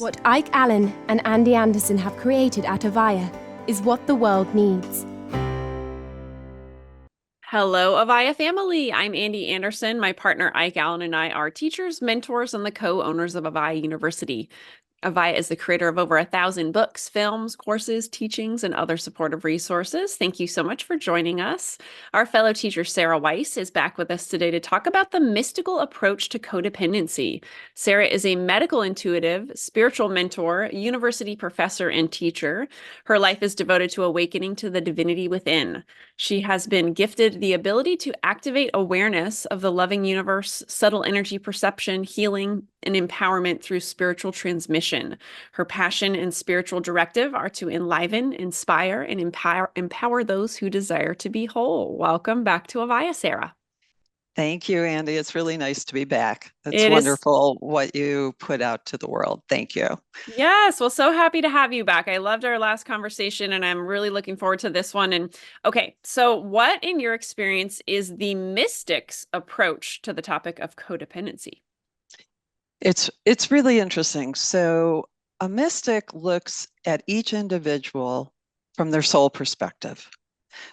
What Ike Allen and Andy Anderson have created at Avaiya is what the world needs. Hello, Avaiya family. I'm Andy Anderson. My partner Ike Allen and I are teachers, mentors, and the co-owners of Avaiya University. Avaiya is the creator of over 1,000 books, films, courses, teachings, and other supportive resources. Thank you so much for joining us. Our fellow teacher, Sarah Weiss, is back with us today to talk about the mystical approach to codependency. Sarah is a medical intuitive, spiritual mentor, university professor, and teacher. Her life is devoted to awakening to the divinity within. She has been gifted the ability to activate awareness of the loving universe, subtle energy perception, healing, and empowerment through spiritual transmission. Her passion and spiritual directive are to enliven, inspire, and empower those who desire to be whole. Welcome back to Avaiya, Sarah. Thank you, Andy. It's really nice to be back. It's It is wonderful what you put out to the world. Thank you. Yes, well, so happy to have you back. I loved our last conversation and I'm really looking forward to this one. And okay, so what in your experience is the mystic's approach to the topic of codependency? It's really interesting. So a mystic looks at each individual from their soul perspective.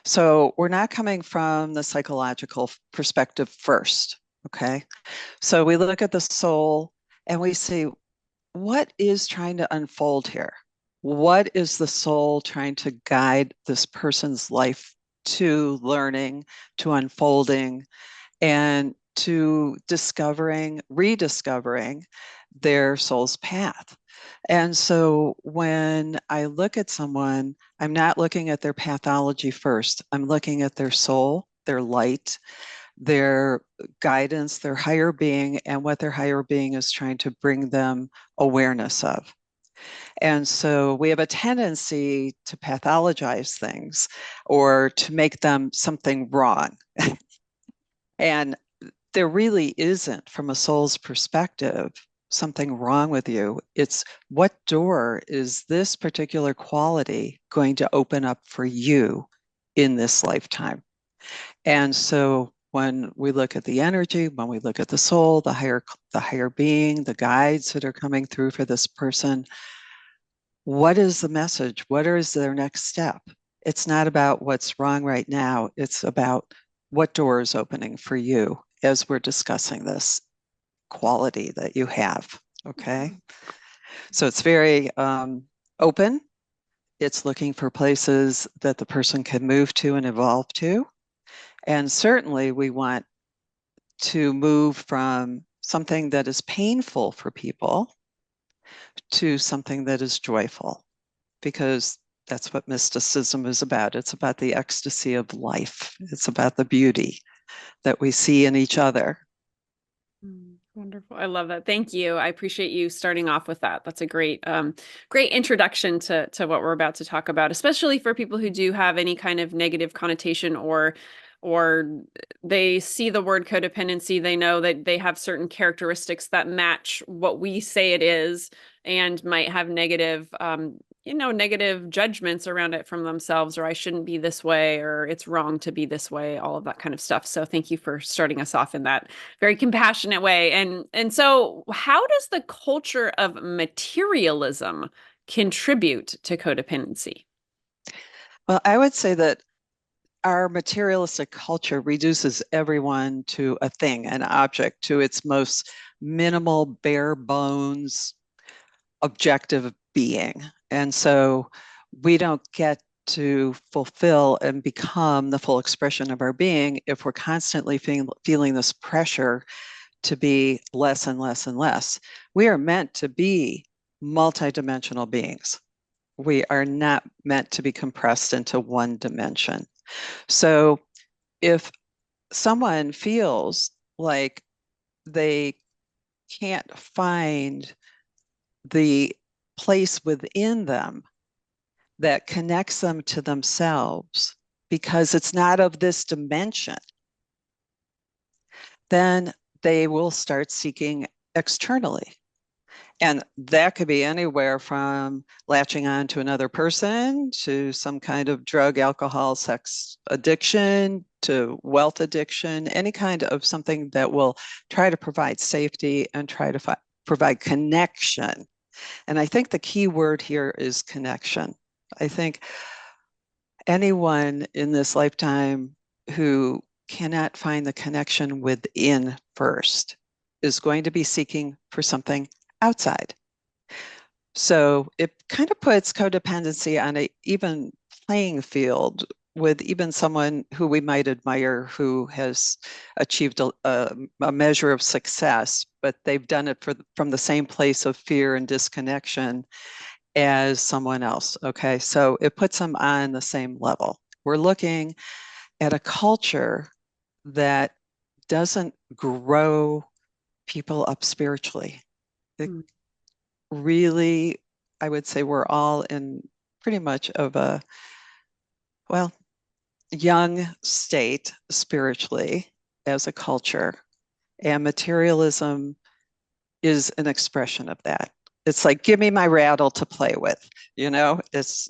So we're not coming from the psychological perspective first, okay? So we look at the soul and we see what is trying to unfold here? What is the soul trying to guide this person's life to learning, to unfolding, and to discovering, rediscovering their soul's path? And so when I look at someone, I'm not looking at their pathology first. I'm looking at their soul, their light, their guidance, their higher being, and what their higher being is trying to bring them awareness of. And so we have a tendency to pathologize things or to make them something wrong. And there really isn't, from a soul's perspective, something wrong with you. It's what door is this particular quality going to open up for you in this lifetime? And so when we look at the energy, when we look at the soul, the higher being, the guides that are coming through for this person, what is the message? What is their next step? It's not about what's wrong right now. It's about what door is opening for you as we're discussing this quality that you have, okay? So it's very open. It's looking for places that the person can move to and evolve to. And certainly we want to move from something that is painful for people to something that is joyful, because that's what mysticism is about. It's about the ecstasy of life. It's about the beauty that we see in each other. Wonderful. I love that. Thank you. I appreciate you starting off with that. That's a great introduction to what we're about to talk about, especially for people who do have any kind of negative connotation or they see the word codependency, they know that they have certain characteristics that match what we say it is and might have negative negative judgments around it from themselves, or I shouldn't be this way, or it's wrong to be this way, all of that kind of stuff. So thank you for starting us off in that very compassionate way. And so how does the culture of materialism contribute to codependency? Well, I would say that our materialistic culture reduces everyone to a thing, an object, to its most minimal, bare bones, objective being. And so we don't get to fulfill and become the full expression of our being if we're constantly feeling this pressure to be less and less and less. We are meant to be multidimensional beings. We are not meant to be compressed into one dimension. So if someone feels like they can't find the place within them that connects them to themselves because it's not of this dimension, then they will start seeking externally. And that could be anywhere from latching on to another person, to some kind of drug, alcohol, sex addiction, to wealth addiction, any kind of something that will try to provide safety and try to provide connection And I think the key word here is connection. I think anyone in this lifetime who cannot find the connection within first is going to be seeking for something outside. So it kind of puts codependency on an even playing field with even someone who we might admire who has achieved a measure of success, but they've done it from the same place of fear and disconnection as someone else. Okay, so it puts them on the same level. We're looking at a culture that doesn't grow people up spiritually. It really, I would say we're all in pretty much of a, well, young state spiritually as a culture. And materialism is an expression of that. It's like, give me my rattle to play with, that's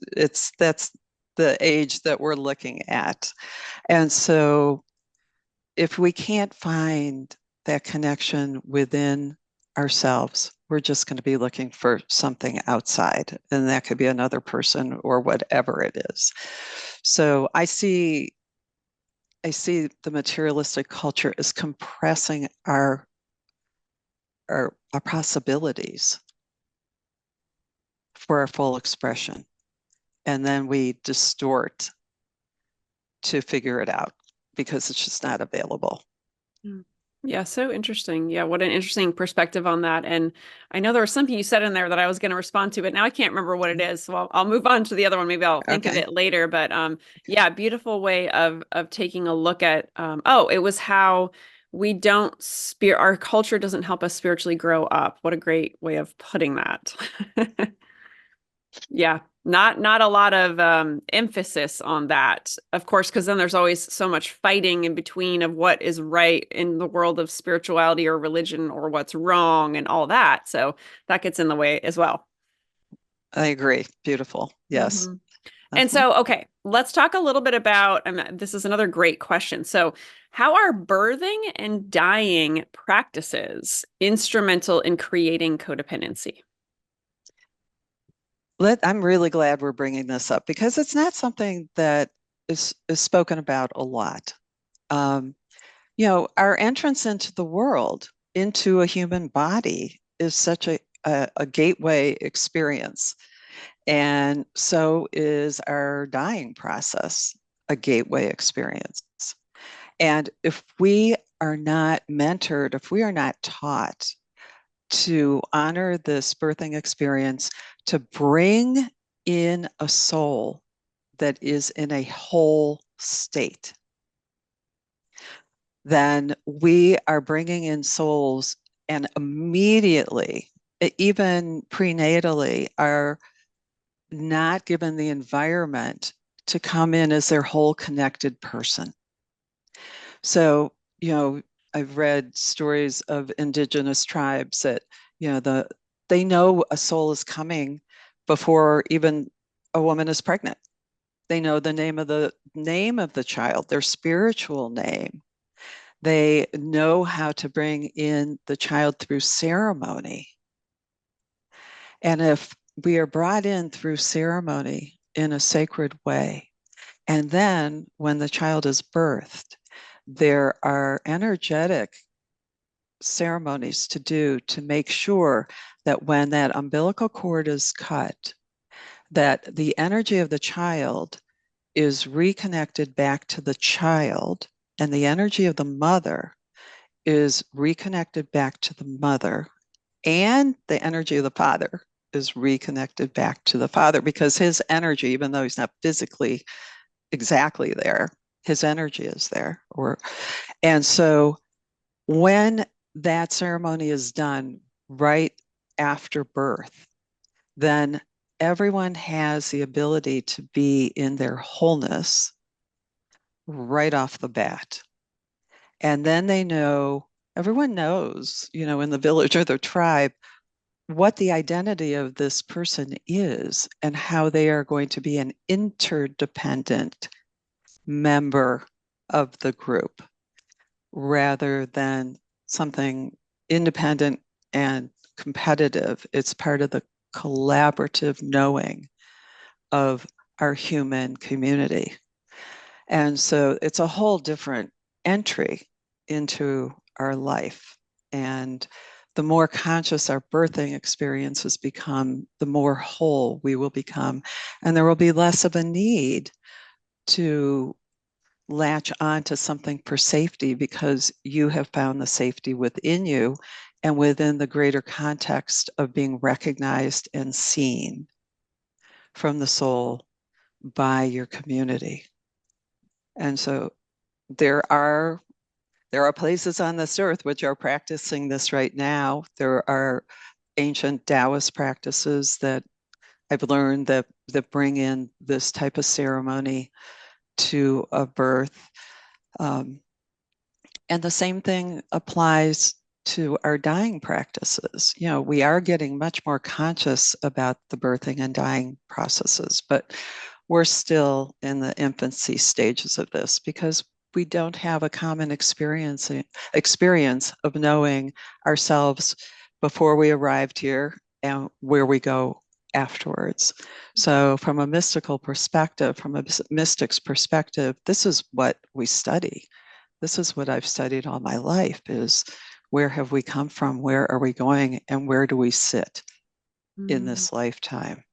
the age that we're looking at. And so if we can't find that connection within ourselves, we're just going to be looking for something outside, and that could be another person or whatever it is. So I see the materialistic culture as compressing our possibilities for our full expression. And then we distort to figure it out because it's just not available. Yeah, so interesting. Yeah, what an interesting perspective on that. And I know there was something you said in there that I was going to respond to, but now I can't remember what it is. So I'll move on to the other one. Maybe I'll think of it later. But yeah, beautiful way of taking a look at it was how we don't our culture doesn't help us spiritually grow up. What a great way of putting that. Yeah, not a lot of emphasis on that, of course, because then there's always so much fighting in between of what is right in the world of spirituality or religion or what's wrong and all that. So that gets in the way as well. I agree. Beautiful. Yes. Mm-hmm. And so, okay, let's talk a little bit about, this is another great question. So how are birthing and dying practices instrumental in creating codependency? I'm really glad we're bringing this up because it's not something that is spoken about a lot. Our entrance into the world, into a human body, is such a gateway experience. And so is our dying process a gateway experience. And if we are not mentored, if we are not taught to honor this birthing experience, to bring in a soul that is in a whole state, then we are bringing in souls and immediately, even prenatally, are not given the environment to come in as their whole connected person. So, I've read stories of Indigenous tribes that, they know a soul is coming before even a woman is pregnant. They know the name of the child, their spiritual name. They know how to bring in the child through ceremony. And if we are brought in through ceremony in a sacred way, and then when the child is birthed, there are energetic ceremonies to do to make sure that when that umbilical cord is cut, that the energy of the child is reconnected back to the child, and the energy of the mother is reconnected back to the mother, and the energy of the father is reconnected back to the father, because his energy, even though he's not physically exactly there, his energy is there. And so when that ceremony is done right after birth, then everyone has the ability to be in their wholeness right off the bat. And then everyone knows, in the village or the tribe, what the identity of this person is and how they are going to be an interdependent member of the group rather than something independent and competitive. It's part of collaborative knowing of our human community. And so it's a whole different entry into our life. And the more conscious our birthing experiences become, the more whole we will become. And there will be less of a need to latch on to something for safety because you have found the safety within you and within the greater context of being recognized and seen from the soul by your community. And so there are places on this earth which are practicing this right now. There are ancient Taoist practices that I've learned that bring in this type of ceremony to a birth. And the same thing applies to our dying practices. You know, we are getting much more conscious about the birthing and dying processes, but we're still in the infancy stages of this because we don't have a common experience of knowing ourselves before we arrived here and where we go afterwards. So from a mystical perspective, from a mystic's perspective, this is what we study. This is what I've studied all my life, is where have we come from? Where are we going? And where do we sit in this lifetime?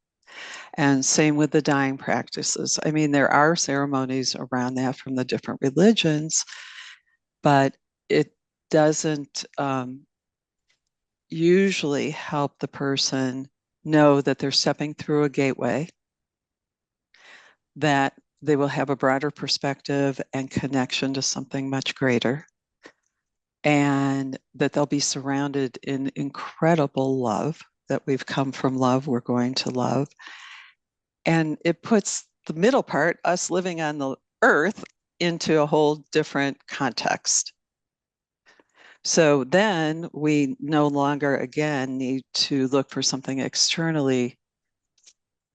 And same with the dying practices. I mean, there are ceremonies around that from the different religions, but it doesn't usually help the person know that they're stepping through a gateway, that they will have a broader perspective and connection to something much greater, and that they'll be surrounded in incredible love, that we've come from love, we're going to love. And it puts the middle part, us living on the earth, into a whole different context. So then we no longer, again, need to look for something externally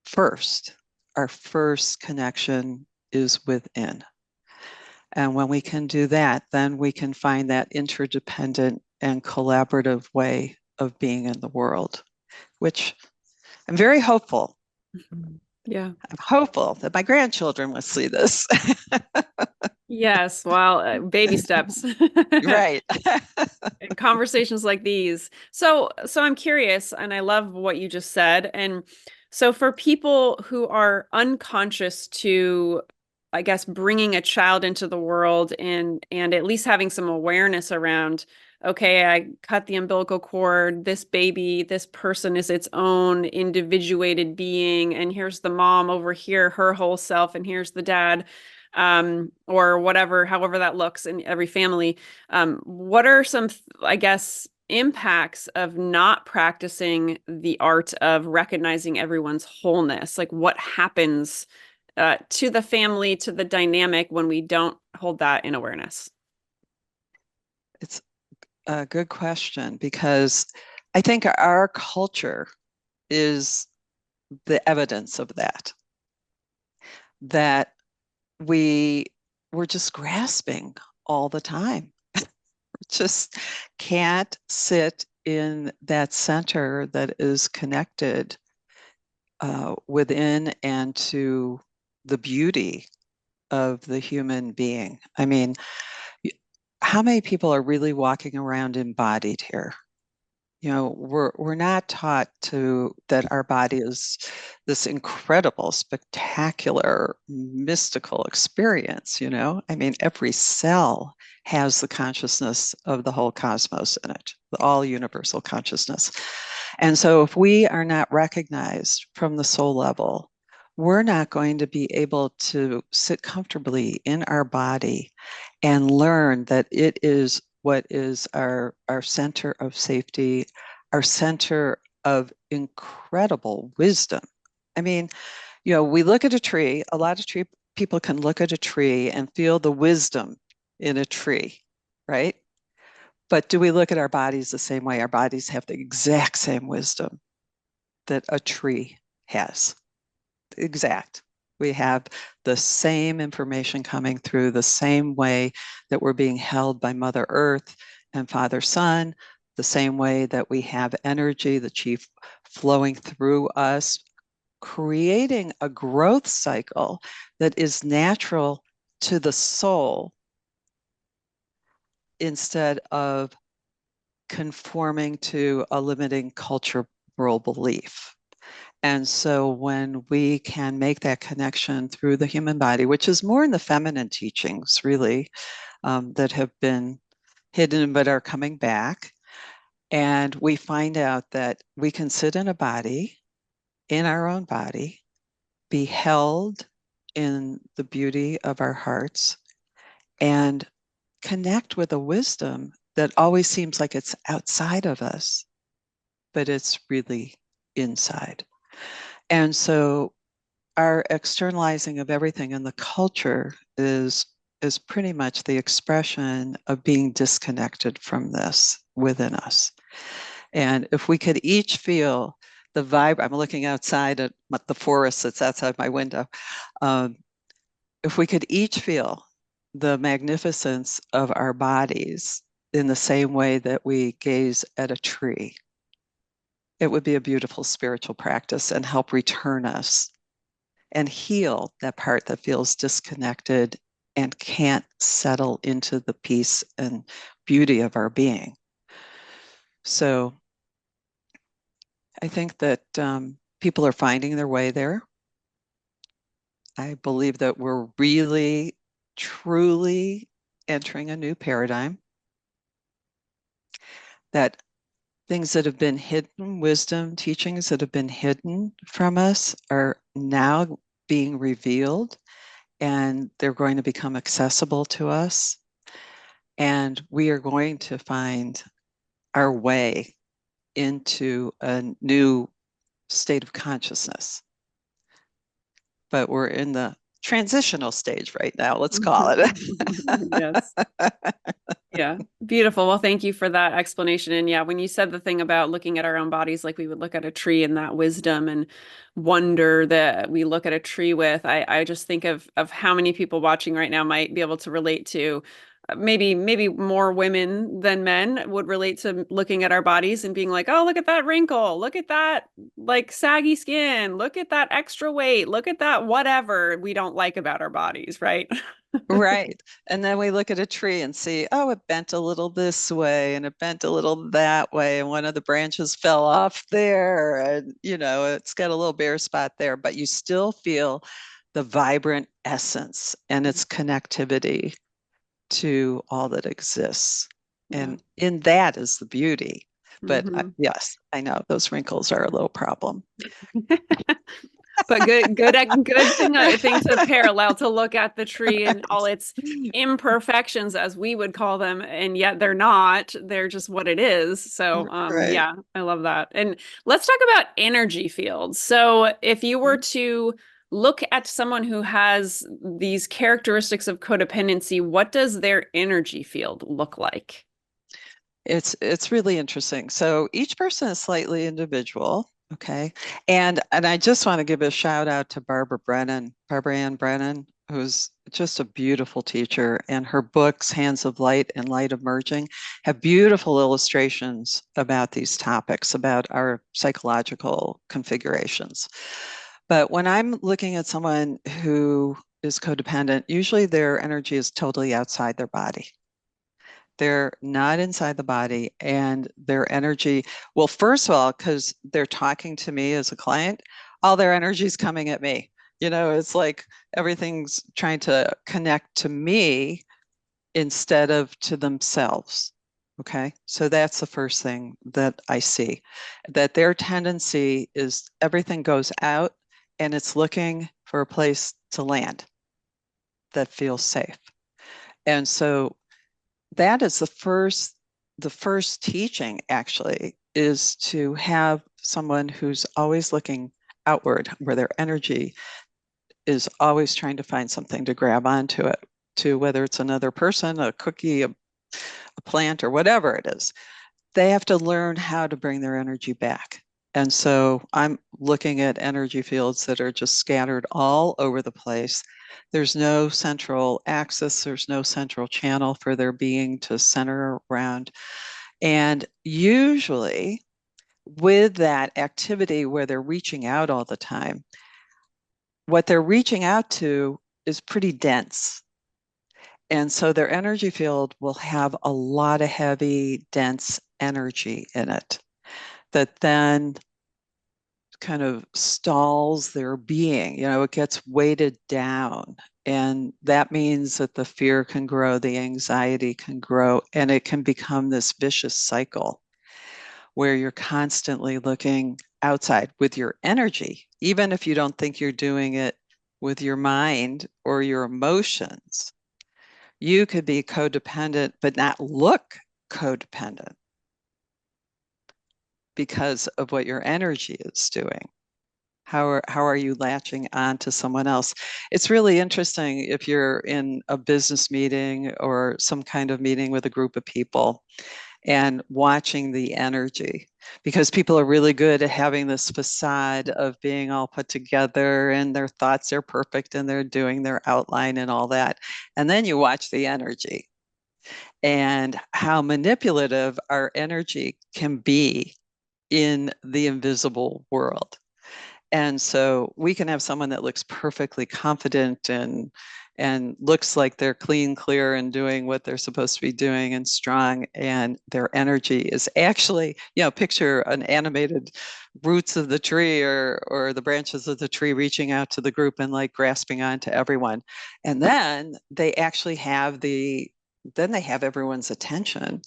first. Our first connection is within. And when we can do that, then we can find that interdependent and collaborative way of being in the world, which I'm very hopeful. Yeah. I'm hopeful that my grandchildren will see this. Yes. Well, baby steps. Right. And conversations like these. So I'm curious, and I love what you just said. And so for people who are unconscious to, I guess, bringing a child into the world and at least having some awareness around, okay, I cut the umbilical cord, this baby, this person is its own individuated being, and here's the mom over here, her whole self, and here's the dad, or whatever, however that looks in every family. What are some, I guess, impacts of not practicing the art of recognizing everyone's wholeness? Like what happens to the family, to the dynamic when we don't hold that in awareness? It's a good question, because I think our culture is the evidence of that we're just grasping all the time. Just can't sit in that center that is connected within and to the beauty of the human being. I mean, how many people are really walking around embodied here? You know, we're not taught that our body is this incredible, spectacular, mystical experience, you know? I mean, every cell has the consciousness of the whole cosmos in it, the all universal consciousness. And so if we are not recognized from the soul level, we're not going to be able to sit comfortably in our body and learn that it is what is our center of safety, our center of incredible wisdom. I mean, you know, we look at a tree, a lot of people can look at a tree and feel the wisdom in a tree, right? But do we look at our bodies the same way? Our bodies have the exact same wisdom that a tree has. Exact. We have the same information coming through the same way that we're being held by Mother Earth and Father Sun, the same way that we have energy, the chi flowing through us, creating a growth cycle that is natural to the soul instead of conforming to a limiting cultural belief. And so when we can make that connection through the human body, which is more in the feminine teachings, really, that have been hidden but are coming back, and we find out that we can sit in a body, in our own body, be held in the beauty of our hearts, and connect with a wisdom that always seems like it's outside of us, but it's really inside. And so our externalizing of everything in the culture is pretty much the expression of being disconnected from this within us. And if we could each feel the vibe, I'm looking outside at the forest that's outside my window. If we could each feel the magnificence of our bodies in the same way that we gaze at a tree, it would be a beautiful spiritual practice and help return us and heal that part that feels disconnected and can't settle into the peace and beauty of our being. So I think that people are finding their way there. I believe that we're really, truly entering a new paradigm, that things that have been hidden, wisdom, teachings that have been hidden from us are now being revealed, and they're going to become accessible to us. And we are going to find our way into a new state of consciousness. But we're in the transitional stage right now, let's call it. Yes. Yeah, beautiful. Well, thank you for that explanation. And yeah, when you said the thing about looking at our own bodies like we would look at a tree, and that wisdom and wonder that we look at a tree with, I just think of how many people watching right now might be able to relate to. Maybe more women than men would relate to looking at our bodies and being like, oh, look at that wrinkle, look at that like saggy skin, look at that extra weight, look at that whatever we don't like about our bodies, right? Right. And then we look at a tree and see, oh, it bent a little this way and it bent a little that way. And one of the branches fell off there. And, it's got a little bare spot there, but you still feel the vibrant essence and its connectivity to all that exists. Yeah. And in that is the beauty. But Mhm. yes, I know those wrinkles are a little problem. But good thing to parallel, to look at the tree and all its imperfections, as we would call them, and yet they're not. They're just what it is. So Right. yeah, I love that. And let's talk about energy fields. So if you were to look at someone who has these characteristics of codependency, what does their energy field look like? It's really interesting. So each person is slightly individual, okay? And I just want to give a shout out to Barbara Ann Brennan, who's just a beautiful teacher, and her books, Hands of Light and Light Emerging, have beautiful illustrations about these topics, about our psychological configurations. But when I'm looking at someone who is codependent, usually their energy is totally outside their body. They're not inside the body, and their energy, well, first of all, because they're talking to me as a client, all their energy is coming at me. It's like everything's trying to connect to me instead of to themselves. Okay. So that's the first thing that I see, that their tendency is everything goes out and it's looking for a place to land that feels safe. And so that is the first teaching, actually, is to have someone who's always looking outward, where their energy is always trying to find something to grab onto it, to whether it's another person, a cookie, a plant, or whatever it is. They have to learn how to bring their energy back. And so I'm looking at energy fields that are just scattered all over the place. There's no central axis, there's no central channel for their being to center around. And usually with that activity where they're reaching out all the time, what they're reaching out to is pretty dense. And so their energy field will have a lot of heavy, dense energy in it that then kind of stalls their being. It gets weighted down. And that means that the fear can grow, the anxiety can grow, and it can become this vicious cycle where you're constantly looking outside with your energy, even if you don't think you're doing it with your mind or your emotions. You could be codependent, but not look codependent because of what your energy is doing. How are you latching on to someone else? It's really interesting if you're in a business meeting or some kind of meeting with a group of people and watching the energy, because people are really good at having this facade of being all put together and their thoughts are perfect and they're doing their outline and all that. And then you watch the energy and how manipulative our energy can be in the invisible world. And so we can have someone that looks perfectly confident and looks like they're clean, clear, and doing what they're supposed to be doing and strong. And their energy is actually, picture an animated roots of the tree or the branches of the tree reaching out to the group and like grasping onto everyone. And then they actually have then they have everyone's attention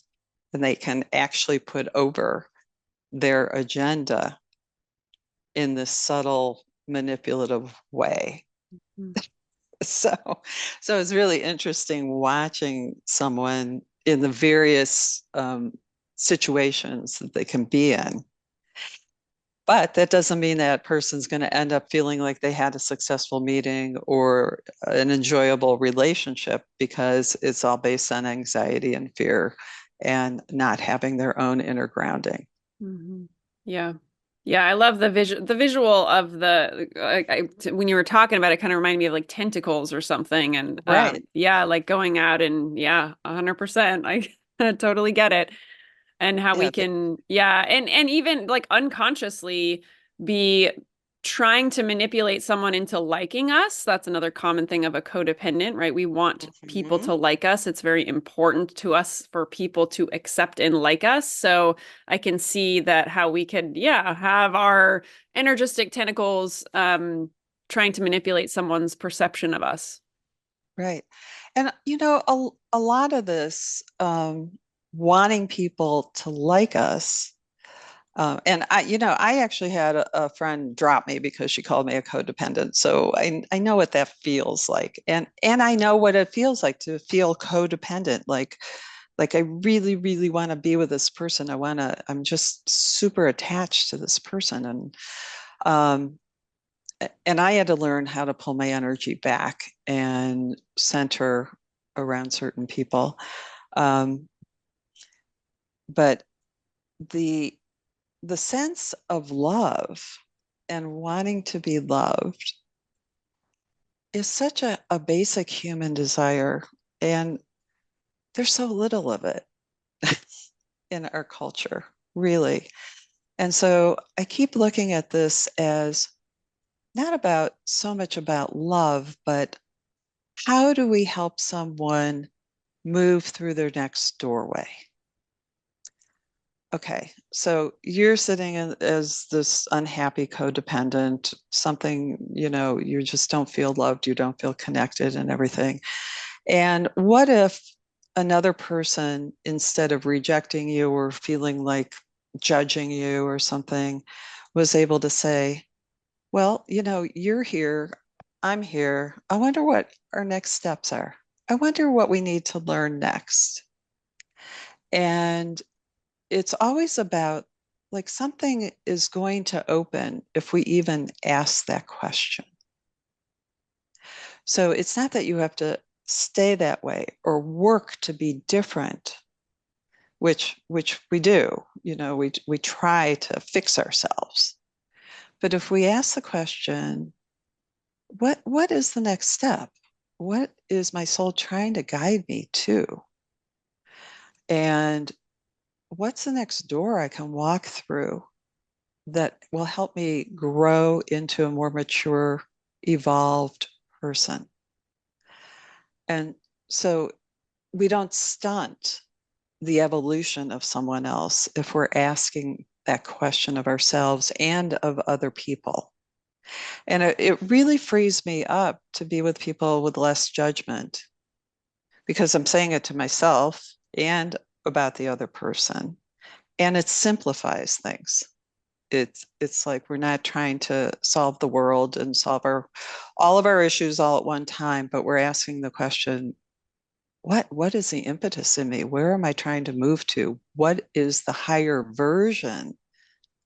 and they can actually put over their agenda in this subtle manipulative way. Mhm. So it's really interesting watching someone in the various situations that they can be in. But that doesn't mean that person's going to end up feeling like they had a successful meeting or an enjoyable relationship, because it's all based on anxiety and fear and not having their own inner grounding. Mhm. Yeah. Yeah, I love the visual of when you were talking about it, kind of reminded me of like tentacles or something. And Right. yeah, like going out and 100%. I totally get it. And how we Yeah. can, and even like unconsciously be trying to manipulate someone into liking us. That's another common thing of a codependent, right? We want people Mhm. to like us. It's very important to us for people to accept and like us. So I can see that how we could, have our energistic tentacles trying to manipulate someone's perception of us. Right. And a lot of this wanting people to like us. And I actually had a friend drop me because she called me a codependent. So I know what that feels like. And I know what it feels like to feel codependent. Like I really, really want to be with this person. I'm just super attached to this person. Um, and I had to learn how to pull my energy back and center around certain people. Um, but the the sense of love and wanting to be loved is such a basic human desire, and there's so little of it in our culture, really. And so I keep looking at this as not about so much about love, but how do we help someone move through their next doorway? Okay, so you're sitting as this unhappy codependent, something, you just don't feel loved, you don't feel connected and everything. And what if another person, instead of rejecting you or feeling like judging you or something, was able to say, well, you're here, I'm here. I wonder what our next steps are. I wonder what we need to learn next. And it's always about like something is going to open if we even ask that question. So it's not that you have to stay that way or work to be different, which we do. We try to fix ourselves. But if we ask the question, what is the next step? What is my soul trying to guide me to? And what's the next door I can walk through that will help me grow into a more mature, evolved person? And so we don't stunt the evolution of someone else if we're asking that question of ourselves and of other people. And it really frees me up to be with people with less judgment because I'm saying it to myself and about the other person. And it simplifies things. It's like we're not trying to solve the world and solve all of our issues all at one time, but we're asking the question, what is the impetus in me? Where am I trying to move to? What is the higher version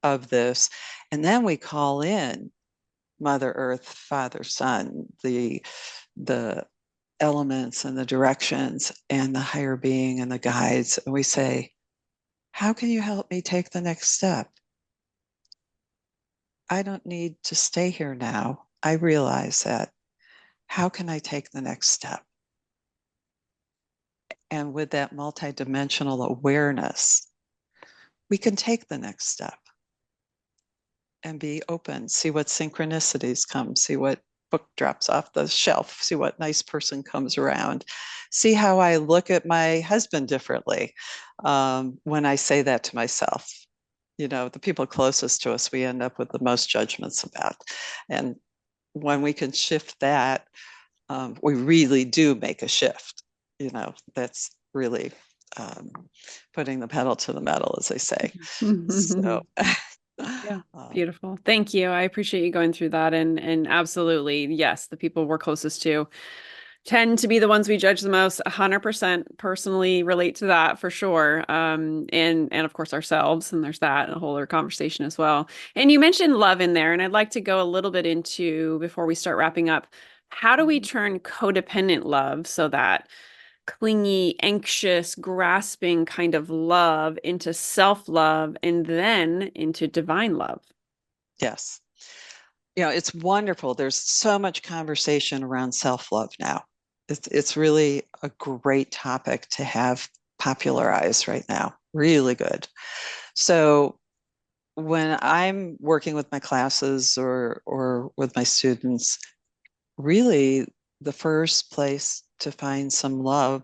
of this? And then we call in Mother Earth, Father Sun, the elements and the directions and the higher being and the guides. And we say, how can you help me take the next step? I don't need to stay here now. I realize that. How can I take the next step? And with that multidimensional awareness, we can take the next step and be open, see what synchronicities come, see what book drops off the shelf, see what nice person comes around, see how I look at my husband differently when I say that to myself. You know, the people closest to us, we end up with the most judgments about. And when we can shift that, we really do make a shift. You know, that's really putting the pedal to the metal, as they say. So, yeah, beautiful. Thank you. I appreciate you going through that. And absolutely, yes, the people we're closest to tend to be the ones we judge the most. 100% personally relate to that for sure. And of course ourselves, and there's that, and a whole other conversation as well. And you mentioned love in there, and I'd like to go a little bit into, before we start wrapping up, how do we turn codependent love, so that clingy, anxious, grasping kind of love, into self-love and then into divine love? yes. You know, it's wonderful. There's so much conversation around self-love now. It's really a great topic to have popularized right now. Really good. So when I'm working with my classes or with my students, really the first place to find some love,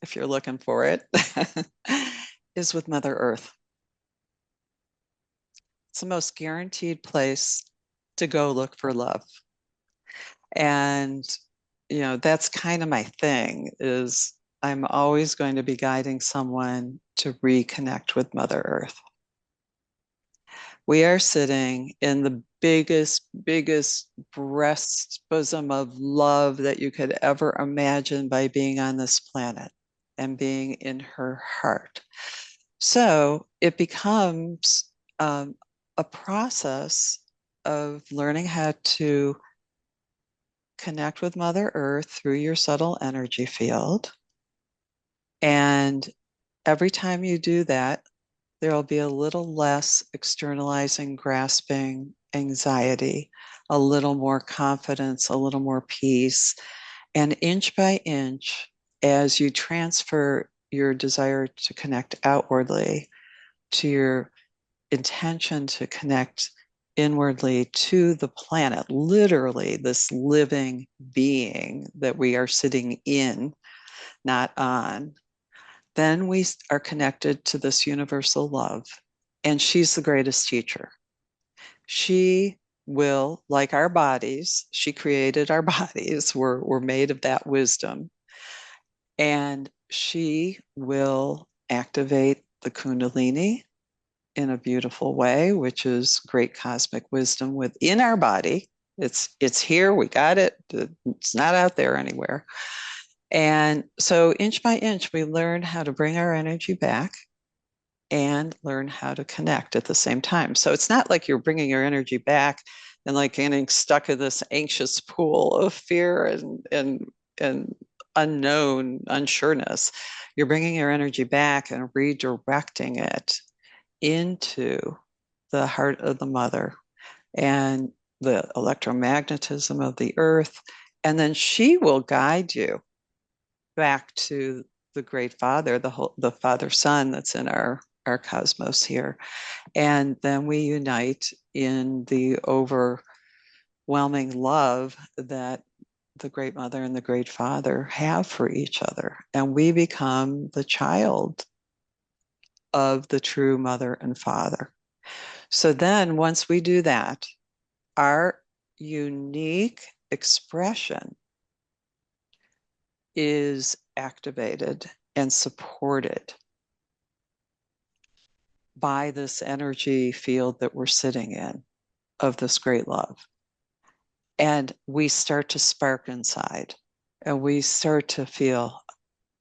if you're looking for it, is with Mother Earth. It's the most guaranteed place to go look for love. And, you know, that's kind of my thing, is I'm always going to be guiding someone to reconnect with Mother Earth. We are sitting in the biggest breast bosom of love that you could ever imagine by being on this planet and being in her heart. So it becomes a process of learning how to connect with Mother Earth through your subtle energy field. And every time you do that, there will be a little less externalizing, grasping, anxiety, a little more confidence, a little more peace. And inch by inch, as you transfer your desire to connect outwardly to your intention to connect inwardly to the planet, literally this living being that we are sitting in, not on, then we are connected to this universal love. And she's the greatest teacher. She will, like our bodies, she created our bodies, we're made of that wisdom. And she will activate the Kundalini in a beautiful way, which is great cosmic wisdom within our body. It's here, we got it. It's not out there anywhere. And so inch by inch, we learn how to bring our energy back and learn how to connect at the same time. So it's not like you're bringing your energy back and like getting stuck in this anxious pool of fear and unknown unsureness. You're bringing your energy back and redirecting it into the heart of the mother and the electromagnetism of the earth. And then she will guide you back to the great father, the father sun that's in our our cosmos here. And then we unite in the overwhelming love that the Great Mother and the Great Father have for each other. And we become the child of the true mother and father. So then once we do that, our unique expression is activated and supported by this energy field that we're sitting in of this great love. And we start to spark inside and we start to feel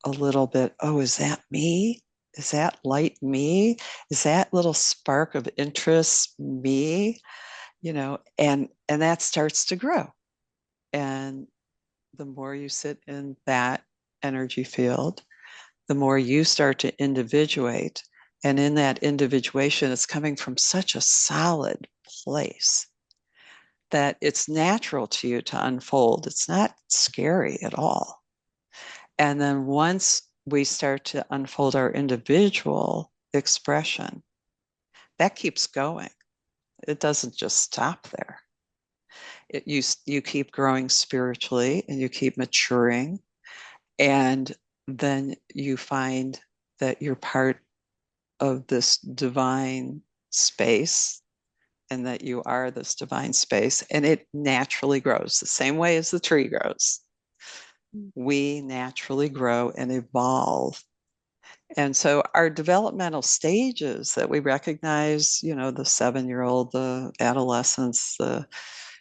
a little bit, oh, is that me? Is that light me? Is that little spark of interest me? You know, and that starts to grow. And the more you sit in that energy field, the more you start to individuate. And in that individuation, it's coming from such a solid place that it's natural to you to unfold. It's not scary at all. And then once we start to unfold our individual expression, that keeps going. It doesn't just stop there. You keep growing spiritually and you keep maturing. And then you find that you're part of this divine space and that you are this divine space. And it naturally grows the same way as the tree grows. We naturally grow and evolve. And so our developmental stages that we recognize, you know, the 7-year-old, the adolescence,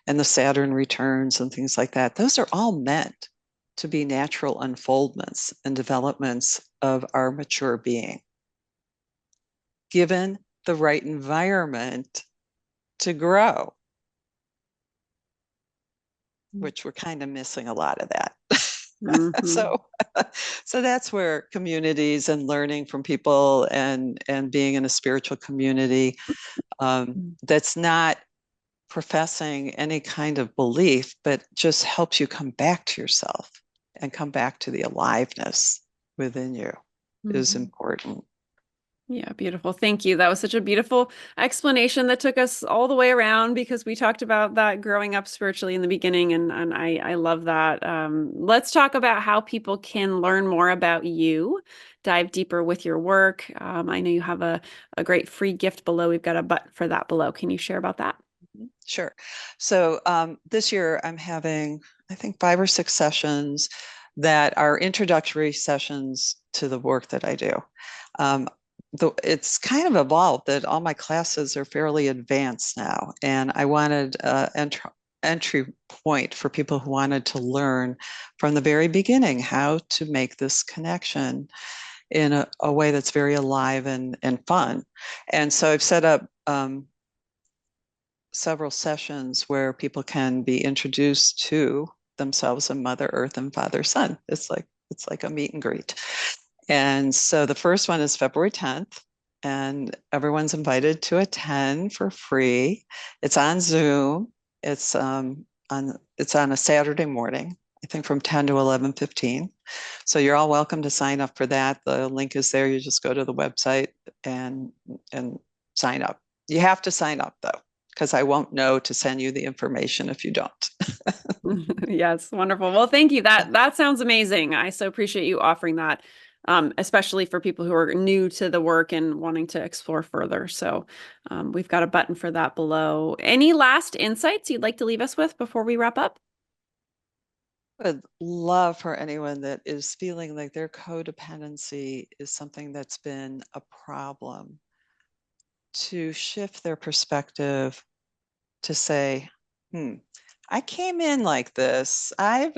and the Saturn returns and things like that, those are all meant to be natural unfoldments and developments of our mature being, given the right environment to grow, which we're kind of missing a lot of that. Mm-hmm. So that's where communities and learning from people and being in a spiritual community that's not professing any kind of belief, but just helps you come back to yourself and come back to the aliveness within you is important. Yeah, beautiful. Thank you. That was such a beautiful explanation that took us all the way around because we talked about that growing up spiritually in the beginning, and I love that. Let's talk about how people can learn more about you, dive deeper with your work. I know you have a great free gift below. We've got a button for that below. Can you share about that? Sure. So this year I'm having, I think, 5 or 6 sessions that are introductory sessions to the work that I do. It's kind of evolved that all my classes are fairly advanced now, and I wanted an entry point for people who wanted to learn from the very beginning how to make this connection in a way that's very alive and fun. And so I've set up several sessions where people can be introduced to themselves and Mother Earth and Father Sun. It's like a meet and greet. And so the first one is February 10th, and everyone's invited to attend for free. It's on Zoom. It's on a Saturday morning, I think from 10 to 11:15. So you're all welcome to sign up for that. The link is there. You just go to the website and sign up. You have to sign up though, because I won't know to send you the information if you don't. Yes, wonderful. Well, thank you. That sounds amazing. I so appreciate you offering that, especially for people who are new to the work and wanting to explore further. So we've got a button for that below. Any last insights you'd like to leave us with before we wrap up? I would love for anyone that is feeling like their codependency is something that's been a problem to shift their perspective to say, I came in like this. I've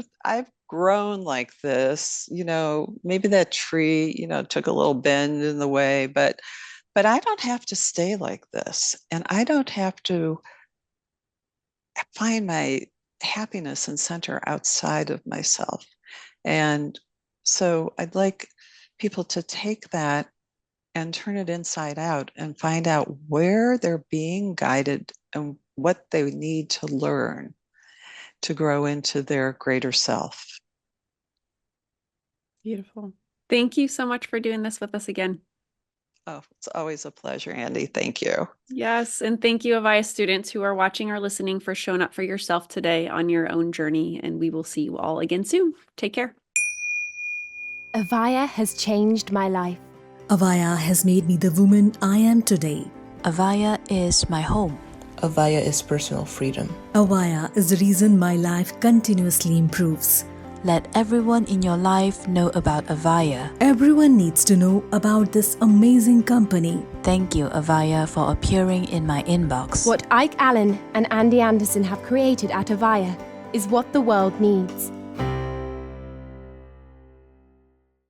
grown like this. You know, maybe that tree, you know, took a little bend in the way, but I don't have to stay like this, and I don't have to find my happiness and center outside of myself. And so I'd like people to take that and turn it inside out and find out where they're being guided and what they need to learn to grow into their greater self. Beautiful. Thank you so much for doing this with us again. Oh, it's always a pleasure, Andy. Thank you. Yes, and thank you, Avaiya students who are watching or listening, for showing up for yourself today on your own journey, and we will see you all again soon. Take care. Avaiya has changed my life. Avaiya has made me the woman I am today. Avaiya is my home. Avaiya is personal freedom. Avaiya is the reason my life continuously improves. Let everyone in your life know about Avaiya. Everyone needs to know about this amazing company. Thank you, Avaiya, for appearing in my inbox. What Ike Allen and Andy Anderson have created at Avaiya is what the world needs.